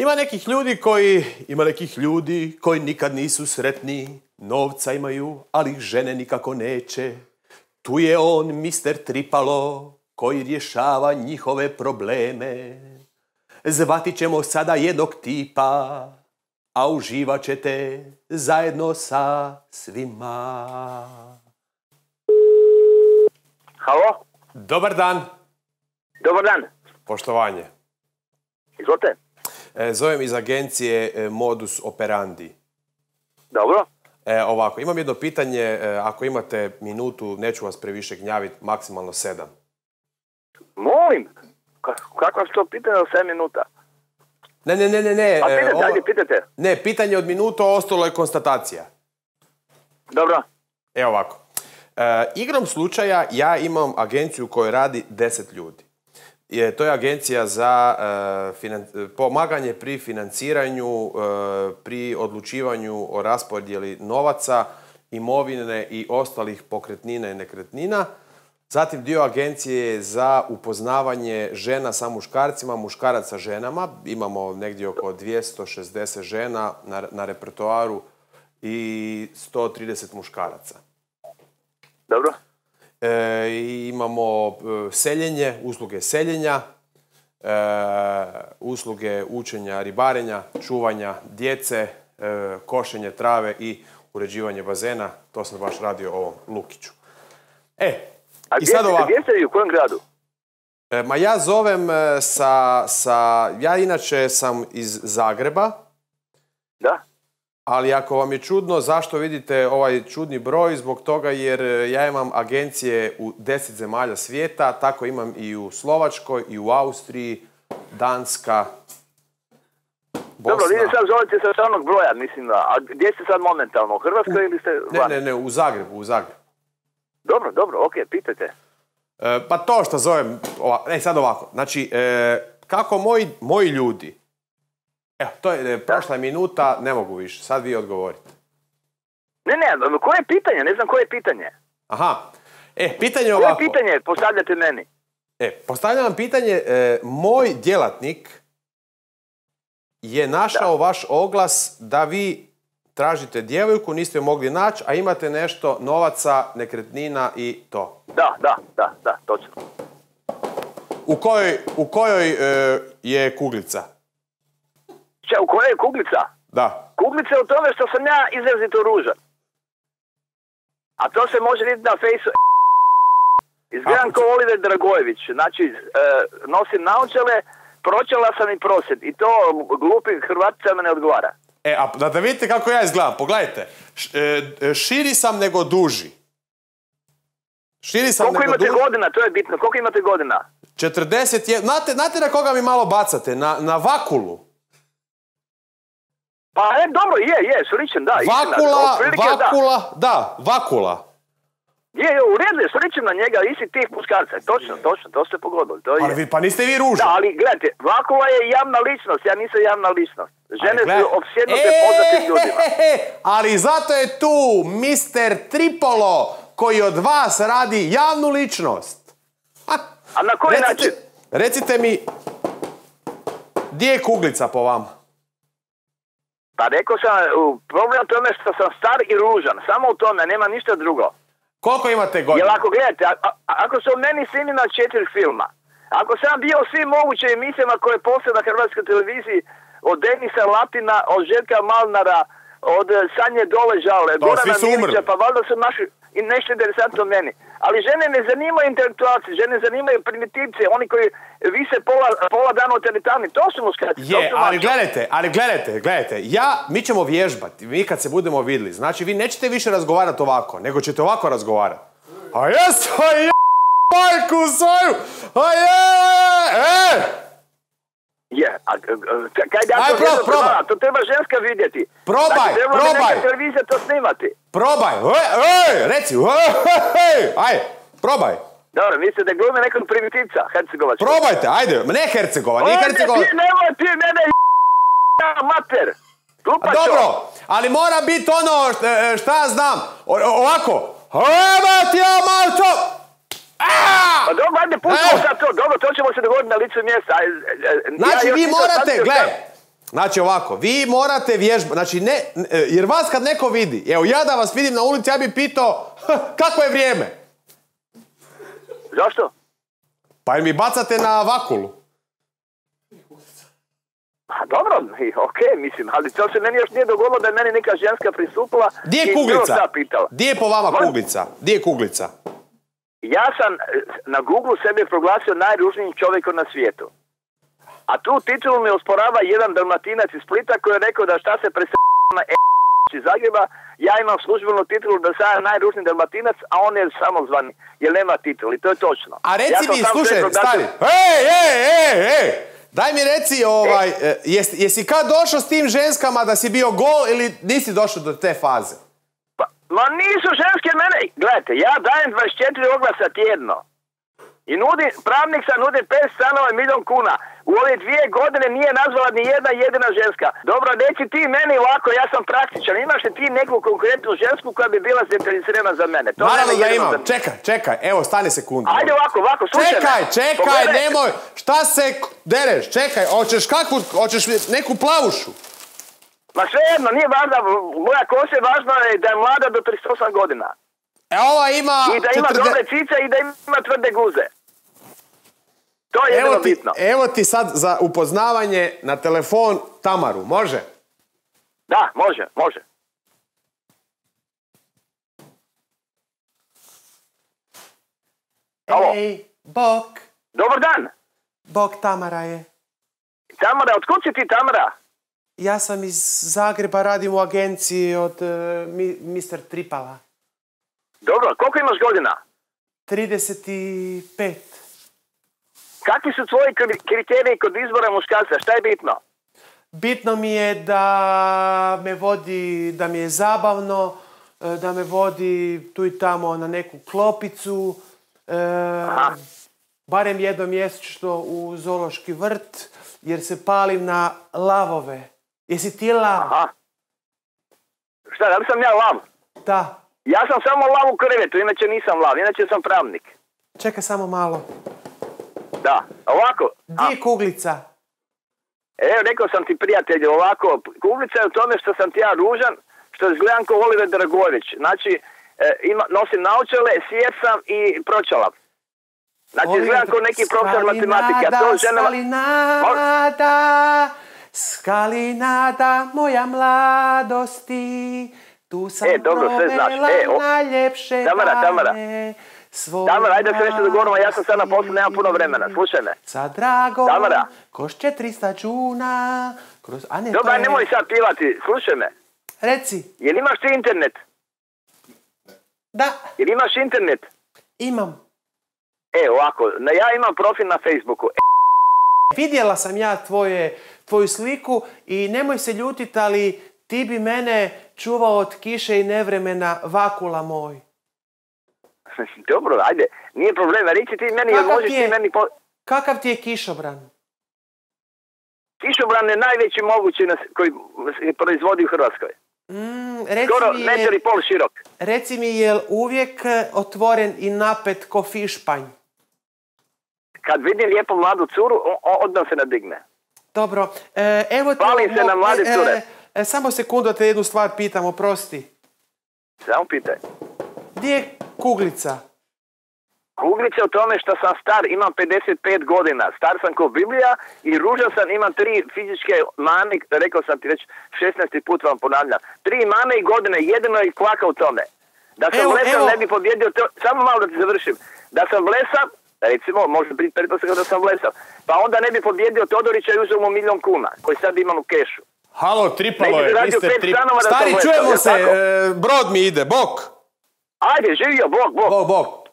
Ima nekih ljudi koji nikad nisu sretni, novca imaju, ali ih žene nikako neće. Tu je on, mister Tripalo, koji rješava njihove probleme. Zvati ćemo sada jednog tipa, a uživat ćete zajedno sa svima. Halo? Dobar dan. Dobar dan. Poštovanje. Izvolite. Zovem iz agencije Modus Operandi. Dobro. Ovako, imam jedno pitanje, ako imate minutu, neću vas previše gnjaviti, maksimalno 7. Molim? Kako što pitanje od 7 minuta? Ne. A pitajte, ajde, pitajte. Ne, pitanje od minuta, ostalo je konstatacija. Dobro. Evo ovako. Igrom slučaja ja imam agenciju u kojoj radi 10 ljudi. To je agencija za pomaganje pri financiranju, pri odlučivanju o raspodjeli novaca, imovine i ostalih pokretnina i nekretnina. Zatim dio agencije je za upoznavanje žena sa muškarcima, muškaraca sa ženama. Imamo negdje oko 260 žena na repertoaru i 130 muškaraca. Dobro. Imamo seljenje, usluge seljenja, usluge učenja ribarenja, čuvanja djece, košenje trave i uređivanje bazena. To sam baš radio ovom Lukiću. A i sad ovako. Gdje ste vi, u kojem gradu? Ma ja zovem ja inače sam iz Zagreba. Da. Ali ako vam je čudno zašto vidite ovaj čudni broj, zbog toga jer ja imam agencije u 10 zemalja svijeta, tako imam i u Slovačkoj, i u Austriji, Danska, Bosna. Dobro, vi sad zovete sa stranog broja, mislim, a gdje ste sad momentalno, u Hrvatskoj ili ste van? Ne, u Zagrebu. Dobro, okej, pitajte. Pa to što zovem, sad ovako, znači, kako moji ljudi, evo, to je prošla minuta, ne mogu više, sad vi odgovorite. Ne, koje je pitanje? Ne znam koje je pitanje. Aha, pitanje je ovako. Koje pitanje postavljate meni? Postavljam vam pitanje, moj djelatnik je našao vaš oglas da vi tražite djevojku, niste ju mogli naći, a imate nešto novaca, nekretnina i to. Da, točno. U kojoj je kuglica? U kojoj je kuglica? Da. Kuglica je u tome što sam ja izrazito ružan. A to se može vidjeti na fejsu. Izgledam kao Oliver Dragojević. Znači, nosim naočale, pročela sam i prosjed. I to glupi Hrvatica me ne odgovara. A da vidite kako ja izgledam, pogledajte. Širi sam nego duži. Koliko imate godina, to je bitno. Koliko imate godina? 40. Znate na koga mi malo bacate? Na Vakulu. Pa dobro, je, sličan, da. Vakula. Je, u redu je, sličan na njega, isti tih muškarca. Točno, to ste pogodili. Pa niste vi ružni. Da, ali gledajte, Vakula je javna ličnost, ja nisam javna ličnost. Žene su opsjednute poznatim ljudima. Ali zato je tu mister Tripalo, koji od vas radi javnu ličnost. A na koji način? Recite mi, gdje je kuglica po vama? Pa rekao sam, problem u tome što sam star i ružan. Samo u tome, nema ništa drugo. Koliko imate godina? Jer ako gledate, ako su meni snimljena 4 filma, ako sam bio u svim mogućim emisijama koje postoje na Hrvatskoj televiziji, od Denisa Latina, od Željka Malnara, od Sanje Doležale, Gorana Mirića, pa valjda su naši i nešto interesantno meni. Ali žene ne zanimaju intelektualci, žene zanimaju primitivci, oni koji vise pola dana u teretani, to su muškarci. Ali gledajte, mi ćemo vježbati, mi kad se budemo vidjeli, znači vi nećete više razgovarati ovako, nego ćete ovako razgovarati. A jes, majku svoju, to treba ženska vidjeti. Probaj! Neka televizija to snimati. Probaj! Reci! Ajde, probaj! Dobro, mislite da glumi nekog primitivca, Hercegovačka. Probajte, ajde, ne Hercegova, nije Hercegova. Nemoj ti mene mater! Glupačo! Dobro, ali mora biti ono, šta ja znam, ovako. Evo ti ja malčo! Pa dobro, ajde, pustimo sad to. Dobro, to ćemo se dogoditi na licu mjesta. Znači, vi morate, gledaj, Znači ovako, vi morate vježbati, znači ne, jer vas kad neko vidi, evo ja da vas vidim na ulici, ja bi pitao, kako je vrijeme? Zašto? Pa mi bacate na vakulu. A dobro, okej, mislim, ali to se meni još nije dogodilo da je meni neka ženska pristupila. Gdje je kuglica? Gdje je po vama kuglica? Gdje je kuglica? Ja sam na Google sebe proglasio najružnijim čovjekom na svijetu. A tu titulu mi osporava jedan Dalmatinac iz Splita koji je rekao da šta se na iz Zagreba, ja imam službenu titulu da sam najružniji Dalmatinac, a on je samozvani, jer nema titulu i to je točno. A reci mi, slušaj, stari, ej! Daj mi reci, jesi kad došao s tim ženskama da si bio gol ili nisi došao do te faze? Ma nisu ženske mene. Gledajte, ja dajem 24 oglasa tjedno. I pravnik sam nudi 5 stanova i 1.000.000 kuna. U ove 2 godine nije nazvala ni jedna jedina ženska. Dobro, reci ti meni ovako, ja sam praktičan. Imaš li ti neku konkretnu žensku koja bi bila zainteresirana za mene? To naravno da imam. Čekaj, evo, stani sekundu. Ajde ovako, slušaj. Čekaj, nemoj. Šta se dereš? Čekaj, hoćeš neku plavušu? Ma svejedno, nije važno, moja kosa je važno da je mlada do 38 godina. Ova ima... I da ima dobre cice i da ima tvrde guze. To je jedino bitno. Evo ti sad za upoznavanje na telefon Tamaru, može? Da, može. Ej, Bok. Dobar dan. Bok, Tamara je. Tamara, otkud si ti, Tamara? Ja sam iz Zagreba, radim u agenciji od Mr. Tripala. Dobro, koliko imaš godina? 35. Kakvi su tvoji kriteriji kod izbora muškarca? Šta je bitno? Bitno mi je da me vodi, da mi je zabavno, da me vodi tu i tamo na neku klopicu, barem jednom mjesečno u zoološki vrt, jer se palim na lavove. Jesi ti lav? Aha. Šta, da li sam ja lav? Da. Ja sam samo lav u krevetu, inače nisam lav, inače sam pravnik. Čekaj samo malo. Da, ovako. Gdje je kuglica? Evo, rekao sam ti, prijatelju, ovako, kuglica je u tome što sam ti ja ružan, što izgledam kao Oliver Dragojević. Znači, nosim naočale, sijet sam i pročalav. Znači, izgledam kao neki profesor matematike. Skalinada, moja mladosti, tu sam provela najljepše dane. Tamara, ajde se nešto dogovorimo, ja sam sad na poslu, nemam puno vremena, slušaj me. Sa dragom, kroz 400 džuna, Dobar, nemoj sad pivati, slušaj me. Reci. Jel imaš ti internet? Da. Jel imaš internet? Imam. Ovako, ja imam profil na Facebooku. Vidjela sam ja tvoju sliku i nemoj se ljutit, ali ti bi mene čuvao od kiše i nevremena, vakula moj. Dobro, ajde, nije problema, reći ti meni, jer možeš ti meni... Kakav ti je kišobran? Kišobran je najveći mogući koji se proizvodi u Hrvatskoj. Skoro metar i pol širok. Reci mi, je li uvijek otvoren i napet ko fišpanj? Kad vidim lijepu mladu curu, odmah se nadigne. Dobro, evo ti... Palim se na mlade cure. Samo sekundu da te jednu stvar pitam, oprosti. Samo pitaj. Gdje je kuglica? Kuglica je u tome što sam star, imam 55 godina. Star sam ko Biblija i ružan sam, imam 3 fizičke mane, rekao sam ti već 16. put vam ponavljam. 3 mane i godine, jedino je kvaka u tome. Da sam blesav ne bi pobjedio, samo malo da ti završim. Da sam blesav, recimo, može biti pretpostavka da sam blesav, pa onda ne bi pobjedio Todorića i uzeo mu 1.000.000 kuna, koji sad imam u kešu. Halo, Tripalo je, Mr. Tripalo. Stari, čujemo se, brod mi ide, bok. Ajde, živio, bok. Bok.